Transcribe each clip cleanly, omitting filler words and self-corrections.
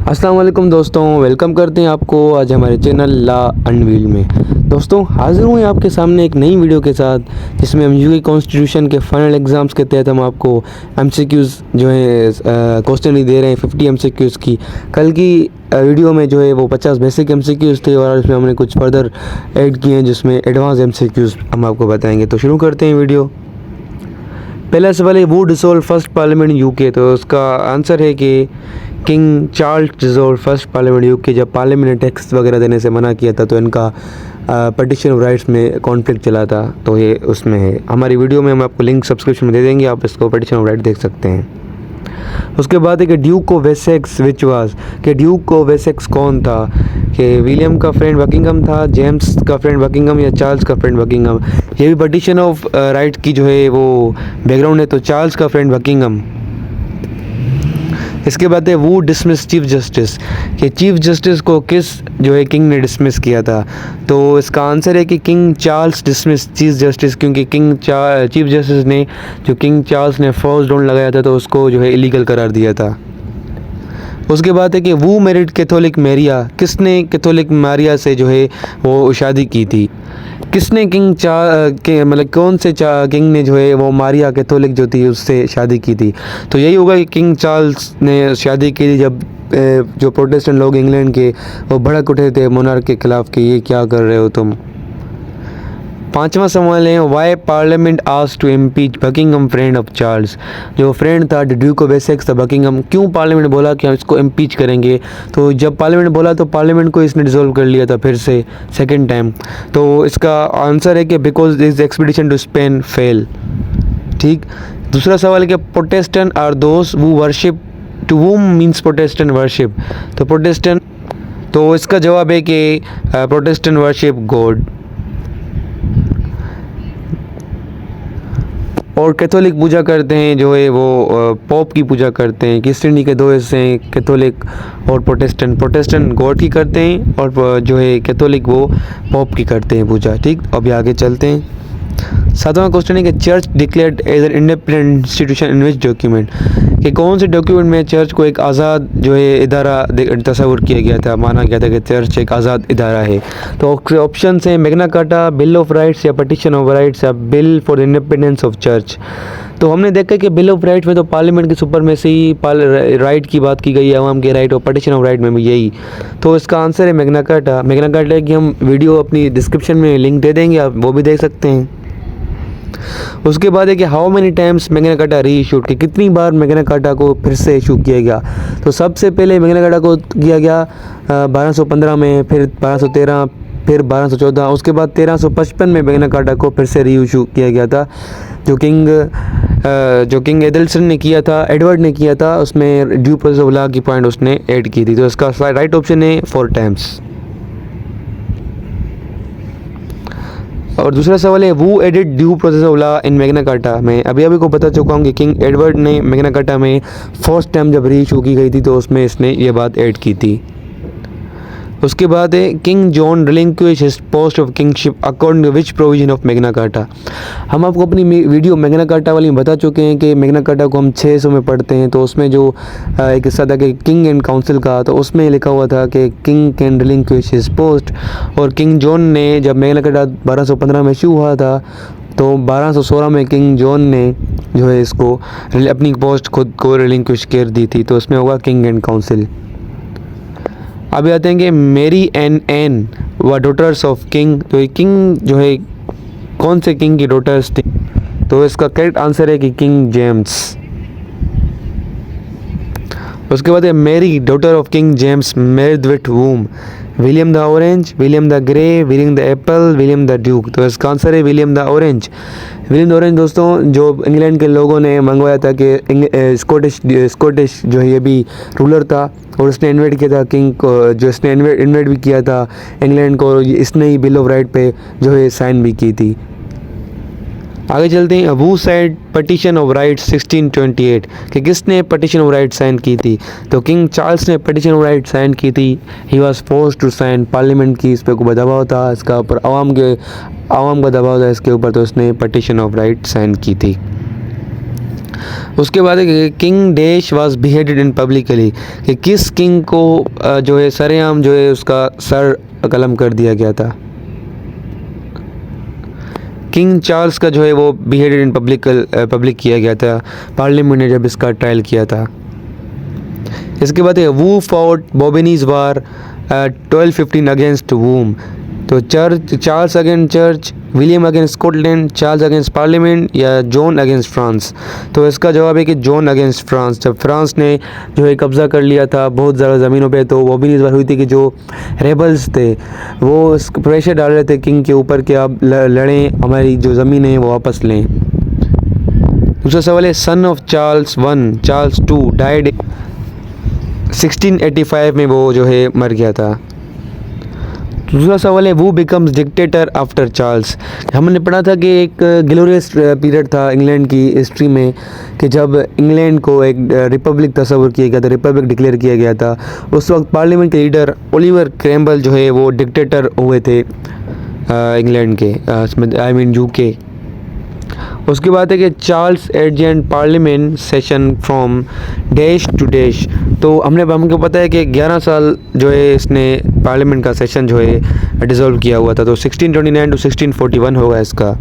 अस्सलाम वालेकुम दोस्तों, वेलकम करते हैं आपको आज हमारे चैनल ला अनवील में। दोस्तों हाज़िर हुए आपके सामने एक नई वीडियो के साथ, जिसमें हम यूके कॉन्स्टिट्यूशन के फाइनल एग्ज़ाम्स के तहत हम आपको एमसीक्यूज़ जो है क्वेश्चन ही दे रहे हैं 50 एमसीक्यूज़ की। कल की वीडियो में जो है वो 50 बेसिक एमसीक्यूज़ थे और इसमें हमने कुछ फर्दर ऐड किए हैं जिसमें एडवांस एमसीक्यूज़ हम आपको बताएँगे। तो शुरू करते हैं वीडियो। पहला सवाल है, वो डिसॉल्व फर्स्ट पार्लियामेंट यूके। तो उसका आंसर है कि king Charles dissolve first parliament UK. जब पार्लियामेंट ने टैक्स वगैरह देने से मना किया था तो इनका पटिशन ऑफ राइट्स में कॉन्फ्लिक्ट चला था, तो ये उसमें है। हमारी वीडियो में हम आपको लिंक सब्सक्रिप्शन में दे देंगे, आप इसको पटिशन ऑफ राइट देख सकते हैं। उसके बाद है कि Duke of Wessex which was, कि ड्यूक ऑफ वेसेक्स कौन था, कि विलियम का फ्रेंड बकिंगम था, जेम्स का फ्रेंड बकिंगम या चार्ल्स का फ्रेंड बकिंगम। ये भी पटिशन ऑफ राइट की जो है वो बैकग्राउंड है, तो चार्ल्स का फ्रेंड बकिंगम। इसके बाद है वो डिसमिस चीफ जस्टिस, कि चीफ जस्टिस को किस जो है किंग ने डिसमिस किया था। तो इसका आंसर है कि king Charles dismiss chief justice, क्योंकि चीफ जस्टिस ने जो किंग चार्ल्स ने फर्स्ट डोंट लगाया था तो उसको जो है इलीगल करार दिया था। उसके बाद है कि वो मैरिड कैथोलिक मैरिया, किसने कैथोलिक मारिया से जो है वो शादी की थी। किसने किंग के मतलब कौन से किंग ने जो है वो मारिया कैथोलिक जो थी उससे शादी की थी। तो यही होगा कि किंग चार्ल्स ने शादी की थी जब जो प्रोटेस्टेंट लोग इंग्लैंड के वो भड़क उठे थे मोनार्क के खिलाफ कि ये क्या कर रहे हो तुम। पांचवा सवाल है, why parliament asked to impeach Buckingham friend of Charles. जो फ्रेंड था ड्यूक ऑफ एसेक्स था बकिंगम, क्यों पार्लियामेंट बोला कि हम इसको इम्पीच करेंगे। तो जब पार्लियामेंट बोला तो पार्लियामेंट को इसने डिसॉल्व कर लिया था फिर से सेकेंड टाइम। तो इसका आंसर है कि because this expedition to Spain fail. ठीक। दूसरा सवाल है कि Protestant are those who worship, to whom means Protestant worship. तो प्रोटेस्टेंट, तो इसका जवाब है कि प्रोटेस्टेंट वर्शिप गॉड। और कैथोलिक पूजा करते हैं जो है वो पॉप की पूजा करते हैं। क्रिश्चियनिटी के दो हिस्से हैं, कैथोलिक और प्रोटेस्टेंट। प्रोटेस्टेंट गॉड की करते हैं और जो है कैथोलिक वो पॉप की करते हैं पूजा। ठीक, अभी आगे चलते हैं। सातवां क्वेश्चन है कि church declared as an independent institution in which document, कि कौन से डॉक्यूमेंट में चर्च को एक आज़ाद जो है इदारा तस्वुर किया गया था, माना गया था कि चर्च एक आज़ाद इदारा है। तो ऑप्शन हैं Magna carta, bill of rights या पटिशन ऑफ राइट्स या bill for independence of church. तो हमने देखा कि बिल ऑफ राइट्स में तो पार्लियामेंट की सुपरमेसी राइट की बात की गई है, अवाम के राइट, और पटिशन ऑफ राइट में भी यही। तो इसका आंसर है मैग्ना कार्टा। मैग्ना कार्टा की हम वीडियो अपनी डिस्क्रिप्शन में लिंक दे देंगे, आप वो भी देख सकते हैं। उसके बाद है कि how many times Magna carta री इशूड, कि कितनी बार मैग्ना कार्टा को फिर से इशू किया गया। तो सबसे पहले मैग्ना कार्टा को किया गया 1215 में, फिर 1213, फिर 1214, उसके बाद 1355 में मैग्ना कार्टा को फिर से री इशू किया गया था, जो किंग एडल्सन ने किया था, एडवर्ड ने किया था। उसमें ड्यू प्रोसेस ऑफ लॉ की पॉइंट उसने ऐड की थी। तो इसका राइट ऑप्शन है 4 टाइम्स। और दूसरा सवाल है, वो added due process of law in Magna carta. मैं अभी को बता चुका हूँ कि किंग एडवर्ड ने मैग्ना कार्टा में फर्स्ट टाइम जब री इशू की गई थी तो उसमें इसने ये बात ऐड की थी। उसके बाद है, king John relinquish his post of kingship according to which provision of Magna Carta. हम आपको अपनी वीडियो मैग्ना कार्टा वाली में बता चुके हैं कि मैग्ना कार्टा को हम 600 में पढ़ते हैं। तो उसमें जो एक हिस्सा था कि किंग एंड काउंसिल का, तो उसमें लिखा हुआ था कि king can relinquish his post. और किंग जॉन ने जब मैग्ना कार्टा 1215 में इशू हुआ था तो 1216 में किंग जॉन ने जो है इसको अपनी पोस्ट खुद को रिलिंक्विश कर दी थी। तो उसमें होगा किंग एंड काउंसिल। अभी आते हैं कि मेरी एंड एन व डॉटर्स ऑफ किंग। तो ये किंग जो है कौन से किंग की डॉटर्स थी। तो इसका करेक्ट आंसर है कि किंग जेम्स। उसके बाद है, Mary daughter of King James married with whom, William the Orange, William the Grey, William the Apple, William the Duke. तो इसका आंसर है William the Orange. William the Orange दोस्तों जो इंग्लैंड के लोगों ने मंगवाया था कि स्कॉटिश जो है ये भी रूलर था और उसने इन्वाइट किया था किंग को, जो इसने इन्वाइट भी किया था इंग्लैंड को। इसने ही बिल ऑफ राइट पे जो है साइन भी की थी। आगे चलते हैं। वो साइड पटिशन ऑफ राइट 1628, कि किसने पटिशन ऑफ राइट साइन की थी। तो किंग चार्ल्स ने पटिशन ऑफ राइट साइन की थी। He was forced to sign, parliament की इस पर को दबाव था, इसका ऊपर आवाम का दबाव था इसके ऊपर, तो उसने पटिशन ऑफ राइट साइन की थी। उसके बाद है king dash was beheaded in publicly, कि किस किंग को जो है सरेआम जो है उसका सर कलम कर दिया गया था। किंग चार्ल्स का जो है वो बिहेडेड इन पब्लिक किया गया था, पार्लियामेंट ने जब इसका ट्रायल किया था। इसके बाद है वू फॉट बॉबिनीज वार 1215 अगेंस्ट वूम, तो Charles against church, William against Scotland, Charles against parliament या जॉन अगेंस्ट फ्रांस। तो इसका जवाब है कि जॉन अगेंस्ट फ्रांस। जब फ्रांस ने जो है कब्ज़ा कर लिया था बहुत ज़्यादा ज़मीनों पे, तो वो भी इस बार हुई थी कि जो रेबल्स थे वो प्रेशर डाल रहे थे किंग के ऊपर कि आप लड़ें, हमारी जो ज़मीन है वो वापस लें। दूसरा सवाल है son of Charles one Charles to died 1685 में वो जो है मर गया था। दूसरा सवाल है वो बिकम्स डिक्टेटर आफ्टर चार्ल्स। हमने पढ़ा था कि एक ग्लोरियस पीरियड था इंग्लैंड की हिस्ट्री में कि जब इंग्लैंड को एक रिपब्लिक तस्वर किया गया था, रिपब्लिक डिक्लेयर किया गया था। उस वक्त पार्लियामेंट के लीडर ओलिवर क्रैम्बल जो है वो डिक्टेटर हुए थे इंग्लैंड के, आई मीन यूके। उसके बाद है कि Charles adjourned parliament session from dash to dash, तो हमको पता है कि 11 साल जो है इसने पार्लियामेंट का सेशन जो है डिसॉल्व किया हुआ था, तो 1629 टू 1641 होगा इसका।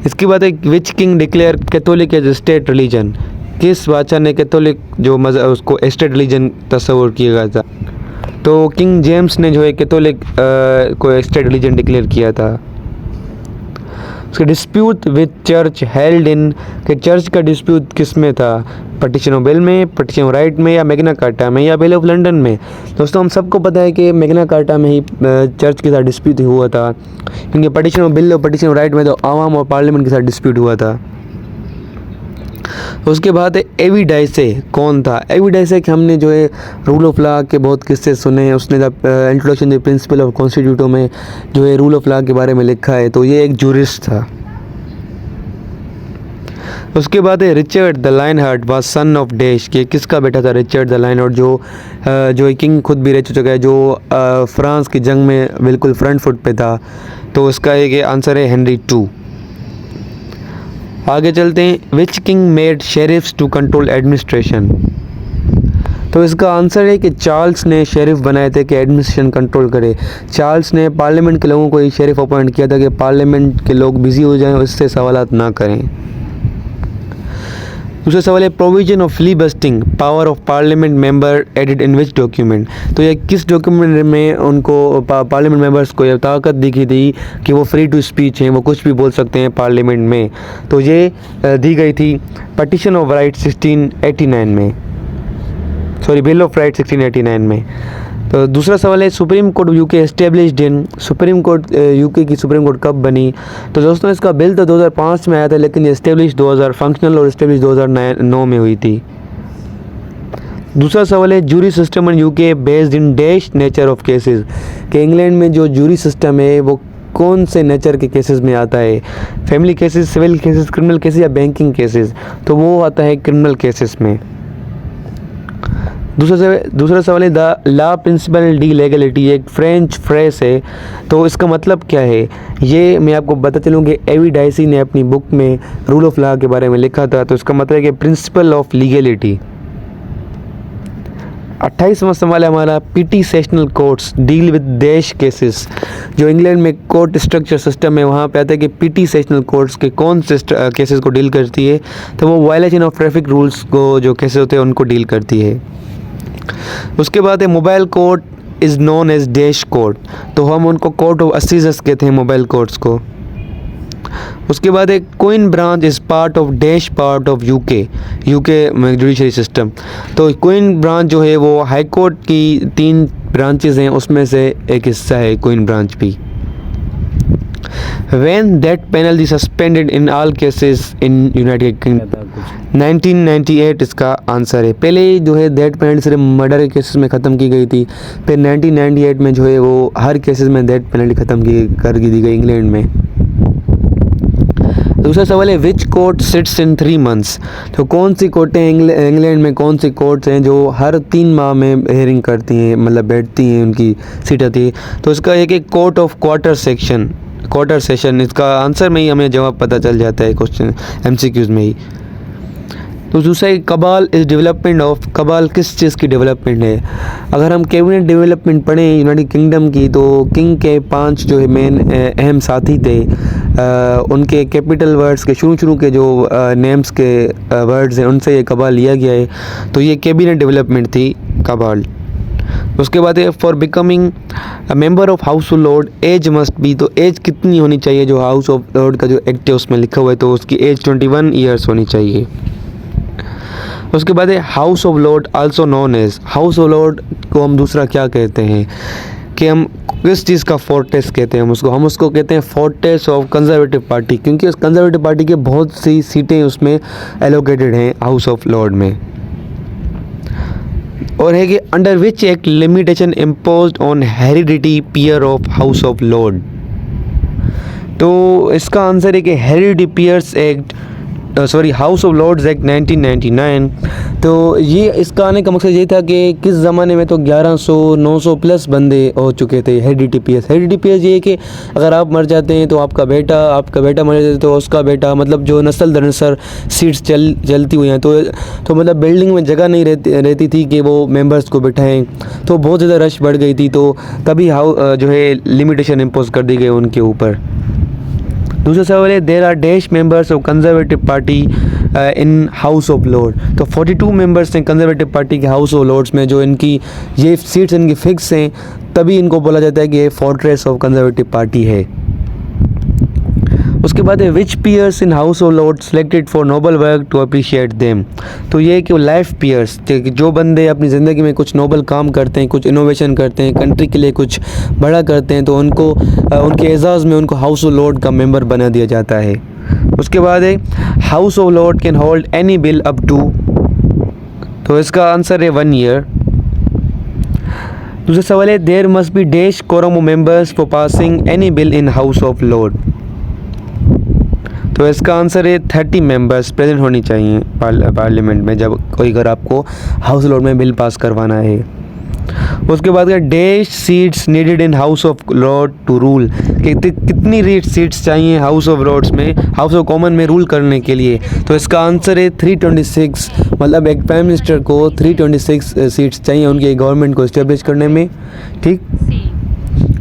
इसके बाद है which king declare Catholic as state religion, किस बादशाह ने कैथोलिक जो मज़हब उसको स्टेट रिलीजन तस्वर किया गया था। तो किंग जेम्स ने जो है कैथोलिक को स्टेट रिलीजन डिक्लेयर किया था। उसका dispute with church held in, कि चर्च का डिस्प्यूट किस में था, पटिशन ऑफ बिल में, पटिशन ऑफ राइट में, या मैग्ना कार्टा में, या बिल ऑफ लंदन में। दोस्तों हम सबको पता है कि मैग्ना कार्टा में ही चर्च के साथ डिस्प्यूट हुआ था, क्योंकि पटिशन ऑफ बिल और पटिशन ऑफ राइट में तो आवाम और पार्लियामेंट के साथ डिस्प्यूट हुआ था। उसके बाद है एवी डाइसे कौन था। एवी डाइसे कि हमने जो है रूल ऑफ लॉ के बहुत किस्से सुने हैं, उसने इंट्रोडक्शन द प्रिंसिपल ऑफ कॉन्स्टिट्यूटो में जो है रूल ऑफ लॉ के बारे में लिखा है, तो ये एक जूरिस्ट था। उसके बाद है Richard the lionheart was son of dash, कि किसका बेटा था रिचर्ड द लायन हार्ट, जो किंग खुद भी रह चुका है, जो फ्रांस की जंग में बिल्कुल फ्रंट फुट पे था। तो इसका एक आंसर है हेनरी टू। आगे चलते हैं which king made sheriffs to control administration, तो इसका आंसर है कि चार्ल्स ने शेरिफ बनाए थे कि एडमिनिस्ट्रेशन कंट्रोल करे। चार्ल्स ने पार्लियामेंट के लोगों को ही शेरिफ अपॉइंट किया था कि पार्लियामेंट के लोग बिजी हो जाएं, उससे सवालात ना करें। दूसरा सवाल है provision of filibustering power of parliament member added in which document, तो ये किस डॉक्यूमेंट में उनको पार्लियामेंट मेंबर्स को यह ताकत दी गई थी कि वो फ्री टू स्पीच हैं, वो कुछ भी बोल सकते हैं पार्लियामेंट में। तो ये दी गई थी पटिशन ऑफ राइट 1689 में, सॉरी बिल ऑफ राइट 1689 में। तो दूसरा सवाल है supreme court UK established in, supreme court UK की सुप्रीम कोर्ट कब बनी। तो दोस्तों इसका बिल तो 2005 में आया था, लेकिन एस्टेब्लिश 2000 फंक्शनल और एस्टेब्लिश 2009 में हुई थी। दूसरा सवाल है jury system in UK based in dash nature of cases, कि इंग्लैंड में जो जूरी सिस्टम है वो कौन से नेचर के केसेस में आता है, family cases, civil cases, criminal cases या बैंकिंग केसेस, तो वो आता है क्रिमिनल केसेस में। दूसरा सवाल है the law principal D legality, एक फ्रेंच फ्रेज है, तो इसका मतलब क्या है, ये मैं आपको बता चलूँ कि एवी डाइसी ने अपनी बुक में रूल ऑफ लॉ के बारे में लिखा था। तो इसका मतलब है कि प्रिंसिपल ऑफ लीगलिटी। 28वां सवाल है हमारा PT sessional courts deal with dash cases, जो इंग्लैंड में कोर्ट स्ट्रक्चर सिस्टम है वहाँ पे आता है कि पीटी सेशनल कोर्ट्स के कौन से केसेस को डील करती है, तो वो वायलेशन ऑफ ट्रैफिक रूल्स को जो केसेस होते हैं उनको डील करती है। उसके बाद है mobile court is known as dash court, तो हम उनको कोर्ट ऑफ असीजेस कहते हैं मोबाइल कोर्ट्स को। उसके बाद एक queen branch is part of dash part of UK में जुडिशरी सिस्टम, तो क्वीन ब्रांच जो है वो हाई कोर्ट की 3 ब्रांचेस हैं उसमें से एक हिस्सा है क्वीन ब्रांच भी। When that penalty suspended in all cases in United Kingdom 1998 इसका आंसर है। पहले जो है डेथ पेनल्टी सिर्फ मर्डर के केसेस में ख़त्म की गई थी, फिर 1998 में जो है वो हर केसेस में डेथ पेनल्टी ख़त्म कर दी गई इंग्लैंड में। दूसरा सवाल है which court sits in 3 months, तो कौन सी कोर्टें इंग्लैंड में कौन सी कोर्ट्स हैं जो हर 3 माह में हेयरिंग करती हैं, मतलब बैठती हैं, उनकी सीट आती है। तो इसका एक कोर्ट ऑफ क्वार्टर सेशन, इसका आंसर में ही हमें जवाब पता चल जाता है क्वेश्चन MCQs में ही। तो दूसरा है कबाल इज़ डेवलपमेंट ऑफ, कबाल किस चीज़ की डेवलपमेंट है। अगर हम कैबिनेट डेवलपमेंट पढ़ें यूनाइटेड किंगडम की, तो किंग के 5 जो है मेन अहम साथी थे, उनके कैपिटल वर्ड्स के शुरू के जो नेम्स के वर्ड्स हैं उनसे ये कबाल लिया गया है। तो ये कैबिनेट डेवलपमेंट थी कबाल। उसके बाद है for becoming a member of house of lord age must be, तो एज कितनी होनी चाहिए, जो हाउस ऑफ लॉर्ड का जो एक्ट है उसमें लिखा हुआ है, तो उसकी एज 21 ईयर्स होनी चाहिए। उसके बाद है house of lord also known as, house of lord को हम दूसरा क्या कहते हैं कि हम किस चीज़ का फोर्ट्रेस कहते हैं, हम उसको कहते हैं फोर्ट्रेस ऑफ कंजर्वेटिव पार्टी, क्योंकि उस कंजर्वेटिव पार्टी के बहुत सी सीटें उसमें एलोकेटेड हैं हाउस ऑफ लॉर्ड में। और है कि under which act limitation imposed on heredity peer of house of lord, तो इसका आंसर है कि heredity peers act house of lords act 1999। तो ये इसका आने का मकसद ये था कि किस ज़माने में तो 1100-900 प्लस बंदे हो चुके थे हेरिडिटी पीयर्स। हेरिडिटी पीयर्स ये है कि अगर आप मर जाते हैं तो आपका बेटा मर जाता है तो उसका बेटा, मतलब जो नस्ल दर नस्ल सीट्स चलती हुई हैं, तो मतलब बिल्डिंग में जगह नहीं रहती थी कि वो मेंबर्स को बिठाएं, तो बहुत ज़्यादा रश बढ़ गई थी, तो तभी जो है लिमिटेशन इम्पोज कर दी गई उनके ऊपर। दूसरा सवाल है there are dash members of conservative party in house of lord, तो 42 मेंबर्स हैं कंजर्वेटिव पार्टी के हाउस ऑफ लॉर्ड्स में, जो इनकी ये सीट्स इनकी फिक्स हैं, तभी इनको बोला जाता है कि ये फोर्ट्रेस ऑफ कंजर्वेटिव पार्टी है। उसके बाद है which peers in house of Lord selected for noble work to appreciate them, तो ये कि लाइफ पीयर्स जो बंदे अपनी ज़िंदगी में कुछ नोबल काम करते हैं, कुछ इनोवेशन करते हैं, कंट्री के लिए कुछ बड़ा करते हैं, तो उनको उनके एजाज़ में उनको हाउस ऑफ लॉर्ड का मेंबर बना दिया जाता है। उसके बाद है house of lord can hold any bill up to, तो इसका आंसर है 1 ईयर। दूसरा सवाल है there must be dash quorum of members for passing any bill in house of lord, तो इसका आंसर है 30 मेंबर्स प्रेजेंट होनी चाहिए पार्लियामेंट में जब कोई अगर आपको हाउस लॉर्ड में बिल पास करवाना है। उसके बाद dash seats needed in house of lord to rule, कितनी सीट्स चाहिए हाउस ऑफ लॉर्ड्स में, हाउस ऑफ कॉमन में रूल करने के लिए, तो इसका आंसर है 326, मतलब एक प्राइम मिनिस्टर को 326 सीट्स चाहिए उनकी गवर्नमेंट को इस्टेब्लिश करने में, ठीक।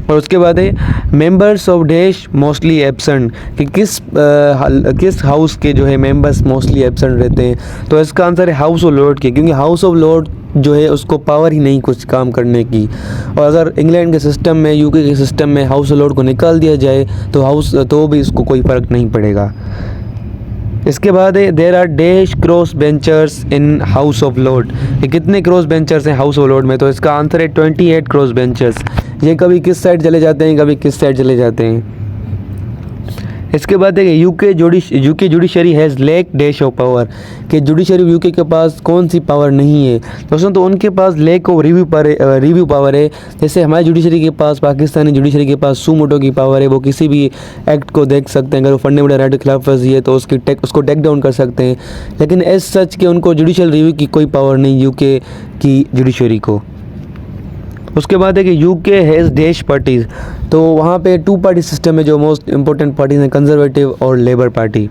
और उसके बाद है members of dash mostly absent, कि किस हाउस के जो है मेंबर्स मोस्टली एब्सेंट रहते हैं, तो इसका आंसर है हाउस ऑफ लॉर्ड के, क्योंकि हाउस ऑफ लॉर्ड जो है उसको पावर ही नहीं कुछ काम करने की। और अगर इंग्लैंड के सिस्टम में, यूके के सिस्टम में हाउस ऑफ लॉर्ड को निकाल दिया जाए तो भी इसको कोई फ़र्क नहीं पड़ेगा। इसके बाद है there are dash cross benchers in house of lord, ये कितने क्रॉस बेंचर्स हैं हाउस ऑफ लॉर्ड में, तो इसका आंसर है 28 क्रॉस बेंचर्स। ये कभी किस साइड चले जाते हैं, कभी किस साइड चले जाते हैं। इसके बाद है UK judiciary has lack dash of power, कि जुडिशरी यूके के पास कौन सी पावर नहीं है, दोस्तों, तो उनके पास लैक ऑफ रिव्यू पावर है। जैसे हमारी जुडिशरी के पास, पाकिस्तानी जुडिशरी के पास सू मोटो की पावर है, वो किसी भी एक्ट को देख सकते हैं, अगर वो फंडामेंटल राइट के खिलाफ वर्जी है तो उसको टेक डाउन कर सकते हैं, लेकिन एज सच के उनको जुडिशल रिव्यू की कोई पावर नहीं यूके की जुडिशरी को। उसके बाद है कि यूके हैज़ डैश पार्टीज़, तो वहाँ पे 2 पार्टी सिस्टम है, जो मोस्ट इंपॉर्टेंट पार्टीज हैं कंजर्वेटिव और लेबर पार्टी।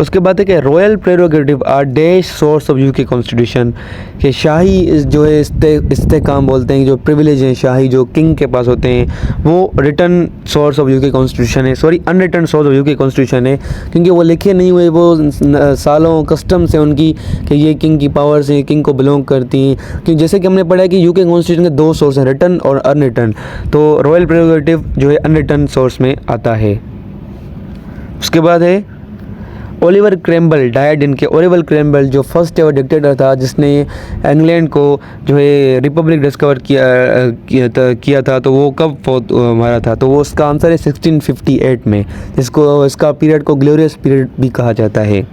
उसके बाद है कि royal prerogative are dash source of UK constitution, कि शाही जो है इस्तेकाम बोलते हैं, जो प्रिविलेज हैं शाही जो किंग के पास होते हैं, वो written source of UK constitution है, unwritten source of UK constitution है, क्योंकि वो लिखे नहीं हुए, वो सालों कस्टम से उनकी कि ये किंग की पावर्स हैं, किंग को बिलोंग करती हैं। क्योंकि जैसे कि हमने पढ़ा है कि यूके कॉन्स्टिट्यूशन के 2 सोर्स हैं, रिटर्न और अनरिटर्न, तो रॉयल प्रेरोगेटिव जो है अनरिटर्न सोर्स में आता है। उसके बाद है ओलिवर क्रैम्बल डायड इन के, ओलिवर क्रैम्बल जो फर्स्ट एवर डिक्टेटर था जिसने इंग्लैंड को जो है रिपब्लिक डिस्कवर किया था, तो वो कब मारा था, तो वो उसका आंसर है 1658 में, इसका पीरियड को ग्लोरियस पीरियड भी कहा जाता है।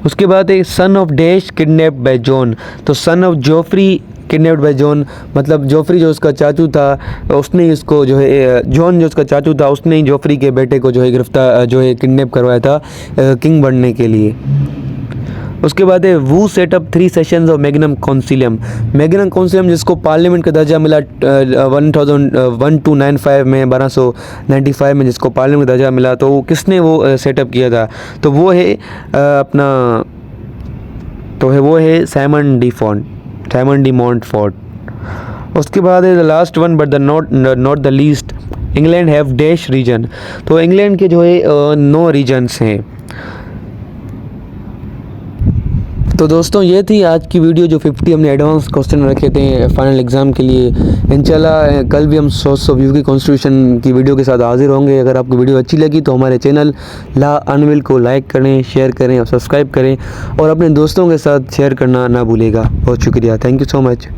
उसके बाद है son of dash kidnapped by John, तो son of Geoffrey kidnapped by John, मतलब जोफ्री जो उसका चाचू था उसने इसको जो है, जॉन जो उसका चाचू था उसने ही जोफ्री के बेटे को जो है किडनैप करवाया था किंग बनने के लिए। उसके बाद है who set up 3 sessions of Magnum Concilium. Magnum Concilium जिसको पार्लियामेंट का दर्जा मिला 1295 में, 1295 में जिसको पार्लियामेंट का दर्जा मिला, तो किसने वो सेटअप किया था? तो वो है वो है साइमन डी मॉन्टफोर्ट। उसके बाद है the last one but the not the least, England have dash region. तो इंग्लैंड के जो है 9 रीजन्स हैं। तो दोस्तों ये थी आज की वीडियो, जो 50 हमने एडवांस क्वेश्चन रखे थे फाइनल एग्ज़ाम के लिए। इंशाल्लाह कल भी हम 100 व्यू की कॉन्स्टिट्यूशन की वीडियो के साथ हाजिर होंगे। अगर आपको वीडियो अच्छी लगी तो हमारे चैनल ला अनविल को लाइक करें, शेयर करें और सब्सक्राइब करें, और अपने दोस्तों के साथ शेयर करना ना भूलिएगा। बहुत शुक्रिया, थैंक यू सो मच।